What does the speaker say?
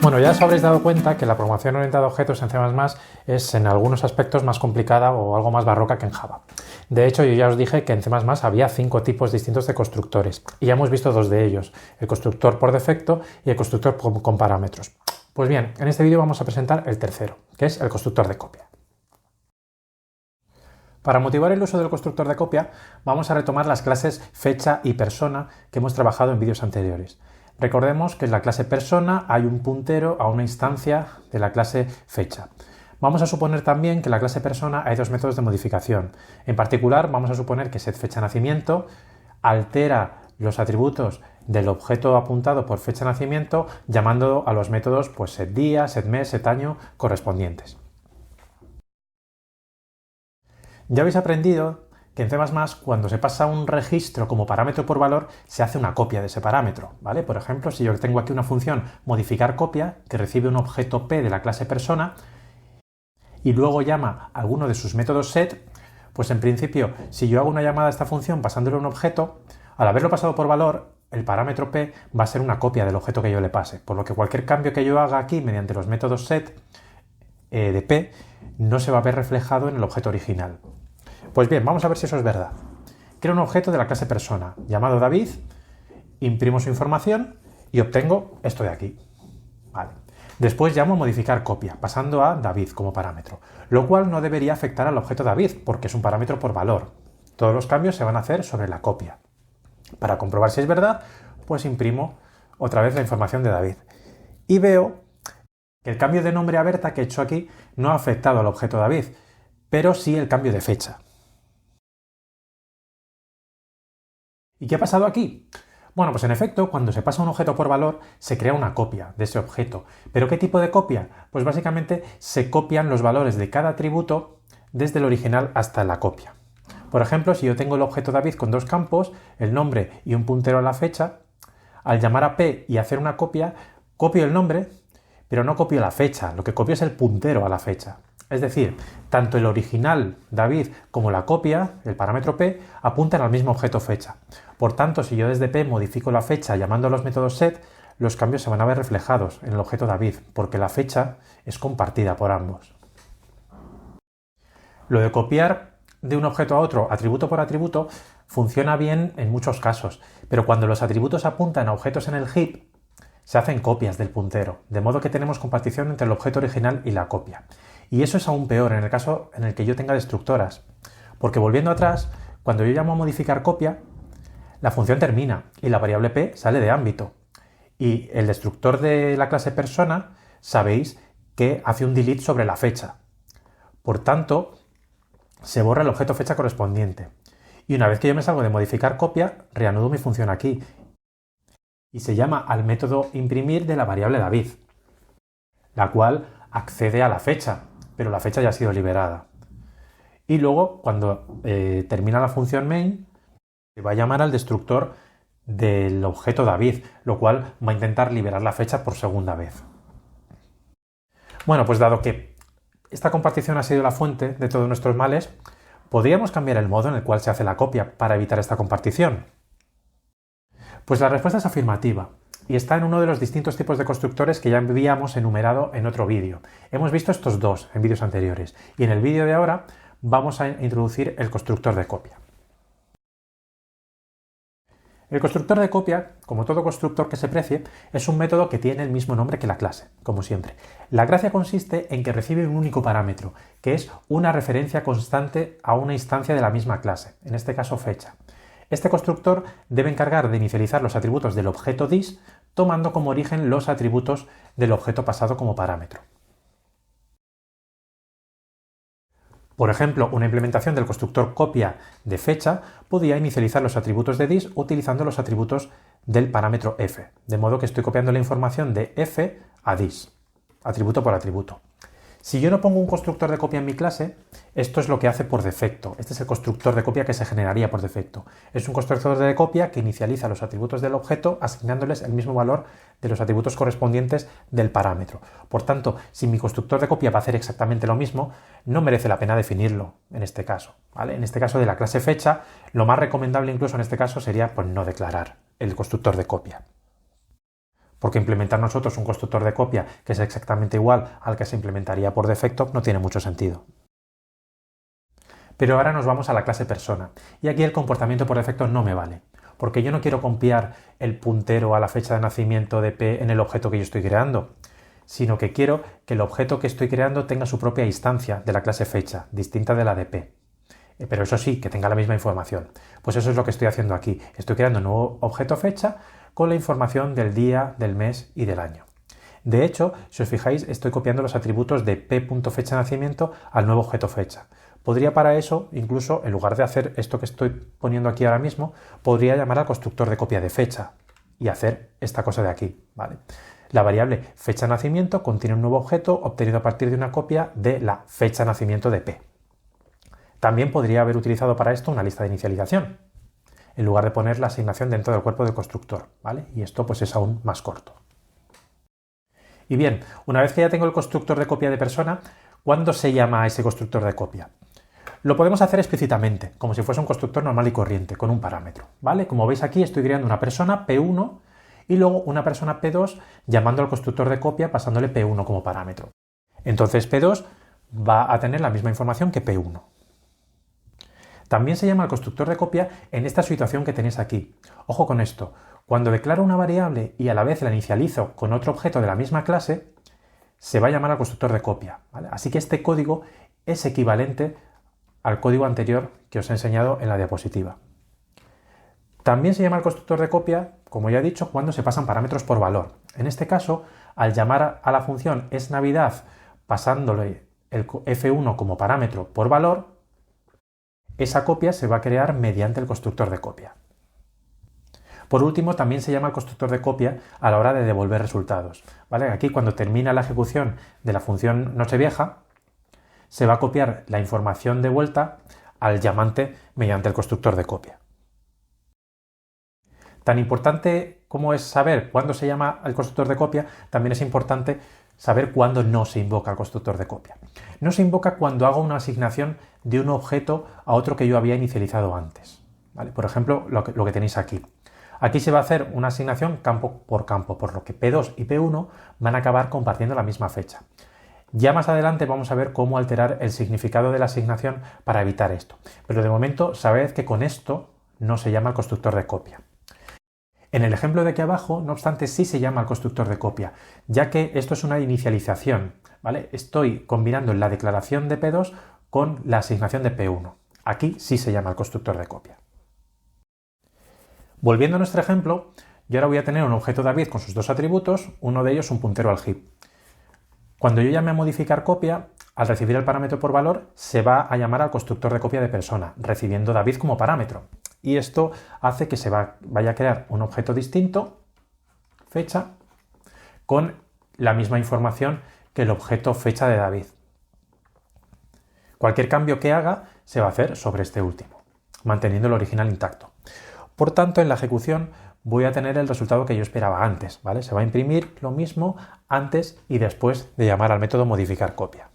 Bueno, ya os habréis dado cuenta que la programación orientada a objetos en C++ es en algunos aspectos más complicada o algo más barroca que en Java. De hecho, yo ya os dije que en C++ había 5 tipos distintos de constructores y ya hemos visto 2 de ellos, el constructor por defecto y el constructor con parámetros. Pues bien, en este vídeo vamos a presentar el tercero, que es el constructor de copia. Para motivar el uso del constructor de copia, vamos a retomar las clases fecha y persona que hemos trabajado en vídeos anteriores. Recordemos que en la clase persona hay un puntero a una instancia de la clase fecha. Vamos a suponer también que en la clase persona hay 2 métodos de modificación. En particular, vamos a suponer que setFechaNacimiento altera los atributos del objeto apuntado por fecha de nacimiento llamando a los métodos setDía, setMes, setAño correspondientes. Ya habéis aprendido que en C++ cuando se pasa un registro como parámetro por valor se hace una copia de ese parámetro, ¿vale? Por ejemplo, si yo tengo aquí una función modificar copia que recibe un objeto P de la clase persona y luego llama a alguno de sus métodos set, pues en principio si yo hago una llamada a esta función pasándole un objeto, al haberlo pasado por valor, el parámetro P va a ser una copia del objeto que yo le pase, por lo que cualquier cambio que yo haga aquí mediante los métodos set de P no se va a ver reflejado en el objeto original. Pues bien, vamos a ver si eso es verdad. Creo un objeto de la clase persona llamado David, imprimo su información y obtengo esto de aquí. Vale. Después llamo a modificar copia, pasando a David como parámetro, lo cual no debería afectar al objeto David, porque es un parámetro por valor. Todos los cambios se van a hacer sobre la copia. Para comprobar si es verdad, pues imprimo otra vez la información de David. Y veo que el cambio de nombre a Berta que he hecho aquí no ha afectado al objeto David, pero sí el cambio de fecha. ¿Y qué ha pasado aquí? Bueno, pues en efecto, cuando se pasa un objeto por valor, se crea una copia de ese objeto. ¿Pero qué tipo de copia? Pues básicamente se copian los valores de cada atributo desde el original hasta la copia. Por ejemplo, si yo tengo el objeto David con 2 campos, el nombre y un puntero a la fecha, al llamar a P y hacer una copia, copio el nombre, pero no copio la fecha, lo que copio es el puntero a la fecha. Es decir, tanto el original David como la copia, el parámetro P, apuntan al mismo objeto fecha. Por tanto, si yo desde P modifico la fecha llamando a los métodos set, los cambios se van a ver reflejados en el objeto David, porque la fecha es compartida por ambos. Lo de copiar de un objeto a otro, atributo por atributo, funciona bien en muchos casos, pero cuando los atributos apuntan a objetos en el heap, se hacen copias del puntero, de modo que tenemos compartición entre el objeto original y la copia. Y eso es aún peor en el caso en el que yo tenga destructoras, porque volviendo atrás, cuando yo llamo a modificar copia, la función termina y la variable P sale de ámbito. Y el destructor de la clase persona, sabéis que hace un delete sobre la fecha. Por tanto, se borra el objeto fecha correspondiente. Y una vez que yo me salgo de modificar copia, reanudo mi función aquí. Y se llama al método imprimir de la variable David, la cual accede a la fecha, pero la fecha ya ha sido liberada. Y luego, cuando termina la función main, se va a llamar al destructor del objeto David, lo cual va a intentar liberar la fecha por segunda vez. Bueno, pues dado que esta compartición ha sido la fuente de todos nuestros males, ¿podríamos cambiar el modo en el cual se hace la copia para evitar esta compartición? Pues la respuesta es afirmativa y está en uno de los distintos tipos de constructores que ya habíamos enumerado en otro vídeo. Hemos visto estos 2 en vídeos anteriores y en el vídeo de ahora vamos a introducir el constructor de copia. El constructor de copia, como todo constructor que se precie, es un método que tiene el mismo nombre que la clase, como siempre. La gracia consiste en que recibe un único parámetro, que es una referencia constante a una instancia de la misma clase, en este caso fecha. Este constructor debe encargar de inicializar los atributos del objeto dis, tomando como origen los atributos del objeto pasado como parámetro. Por ejemplo, una implementación del constructor copia de fecha podía inicializar los atributos de dis utilizando los atributos del parámetro f, de modo que estoy copiando la información de f a dis, atributo por atributo. Si yo no pongo un constructor de copia en mi clase, esto es lo que hace por defecto. Este es el constructor de copia que se generaría por defecto. Es un constructor de copia que inicializa los atributos del objeto asignándoles el mismo valor de los atributos correspondientes del parámetro. Por tanto, si mi constructor de copia va a hacer exactamente lo mismo, no merece la pena definirlo en este caso, ¿vale? En este caso de la clase fecha, lo más recomendable incluso en este caso sería pues, no declarar el constructor de copia. porque implementar nosotros un constructor de copia que es exactamente igual al que se implementaría por defecto no tiene mucho sentido. Pero ahora nos vamos a la clase persona, y aquí el comportamiento por defecto no me vale, porque yo no quiero copiar el puntero a la fecha de nacimiento de P en el objeto que yo estoy creando, sino que quiero que el objeto que estoy creando tenga su propia instancia de la clase fecha, distinta de la de P. Pero eso sí, que tenga la misma información. Pues eso es lo que estoy haciendo aquí. Estoy creando un nuevo objeto fecha con la información del día, del mes y del año. De hecho, si os fijáis, estoy copiando los atributos de p.fecha de nacimiento al nuevo objeto fecha. Podría para eso, incluso, en lugar de hacer esto que estoy poniendo aquí ahora mismo, podría llamar al constructor de copia de fecha y hacer esta cosa de aquí, ¿vale? La variable fecha de nacimiento contiene un nuevo objeto obtenido a partir de una copia de la fecha de nacimiento de P. También podría haber utilizado para esto una lista de inicialización, en lugar de poner la asignación dentro del cuerpo del constructor, ¿vale? Y esto pues es aún más corto. Y bien, una vez que ya tengo el constructor de copia de persona, ¿cuándo se llama a ese constructor de copia? Lo podemos hacer explícitamente, como si fuese un constructor normal y corriente, con un parámetro, ¿vale? Como veis aquí estoy creando una persona P1 y luego una persona P2 llamando al constructor de copia pasándole P1 como parámetro. Entonces P2 va a tener la misma información que P1. También se llama el constructor de copia en esta situación que tenéis aquí. Ojo con esto, cuando declaro una variable y a la vez la inicializo con otro objeto de la misma clase, se va a llamar al constructor de copia, ¿vale? Así que este código es equivalente al código anterior que os he enseñado en la diapositiva. También se llama el constructor de copia, como ya he dicho, cuando se pasan parámetros por valor. En este caso, al llamar a la función esNavidad pasándole el f1 como parámetro por valor, esa copia se va a crear mediante el constructor de copia. Por último, también se llama el constructor de copia a la hora de devolver resultados, ¿vale? Aquí, cuando termina la ejecución de la función Nochevieja, se va a copiar la información de vuelta al llamante mediante el constructor de copia. Tan importante como es saber cuándo se llama al constructor de copia, también es importante saber cuándo no se invoca el constructor de copia. No se invoca cuando hago una asignación de un objeto a otro que yo había inicializado antes, ¿vale? Por ejemplo, lo que tenéis aquí. Aquí se va a hacer una asignación campo por campo, por lo que P2 y P1 van a acabar compartiendo la misma fecha. Ya más adelante vamos a ver cómo alterar el significado de la asignación para evitar esto. Pero de momento sabed que con esto no se llama el constructor de copia. En el ejemplo de aquí abajo, no obstante, sí se llama el constructor de copia, ya que esto es una inicialización, ¿vale? Estoy combinando la declaración de P2 con la asignación de P1. Aquí sí se llama el constructor de copia. Volviendo a nuestro ejemplo, yo ahora voy a tener un objeto David con sus dos atributos, uno de ellos un puntero al heap. Cuando yo llame a modificar copia, al recibir el parámetro por valor, se va a llamar al constructor de copia de persona, recibiendo David como parámetro. Y esto hace que se vaya a crear un objeto distinto, fecha, con la misma información que el objeto fecha de David. Cualquier cambio que haga se va a hacer sobre este último, manteniendo el original intacto. Por tanto, en la ejecución voy a tener el resultado que yo esperaba antes, ¿vale? Se va a imprimir lo mismo antes y después de llamar al método modificar copia.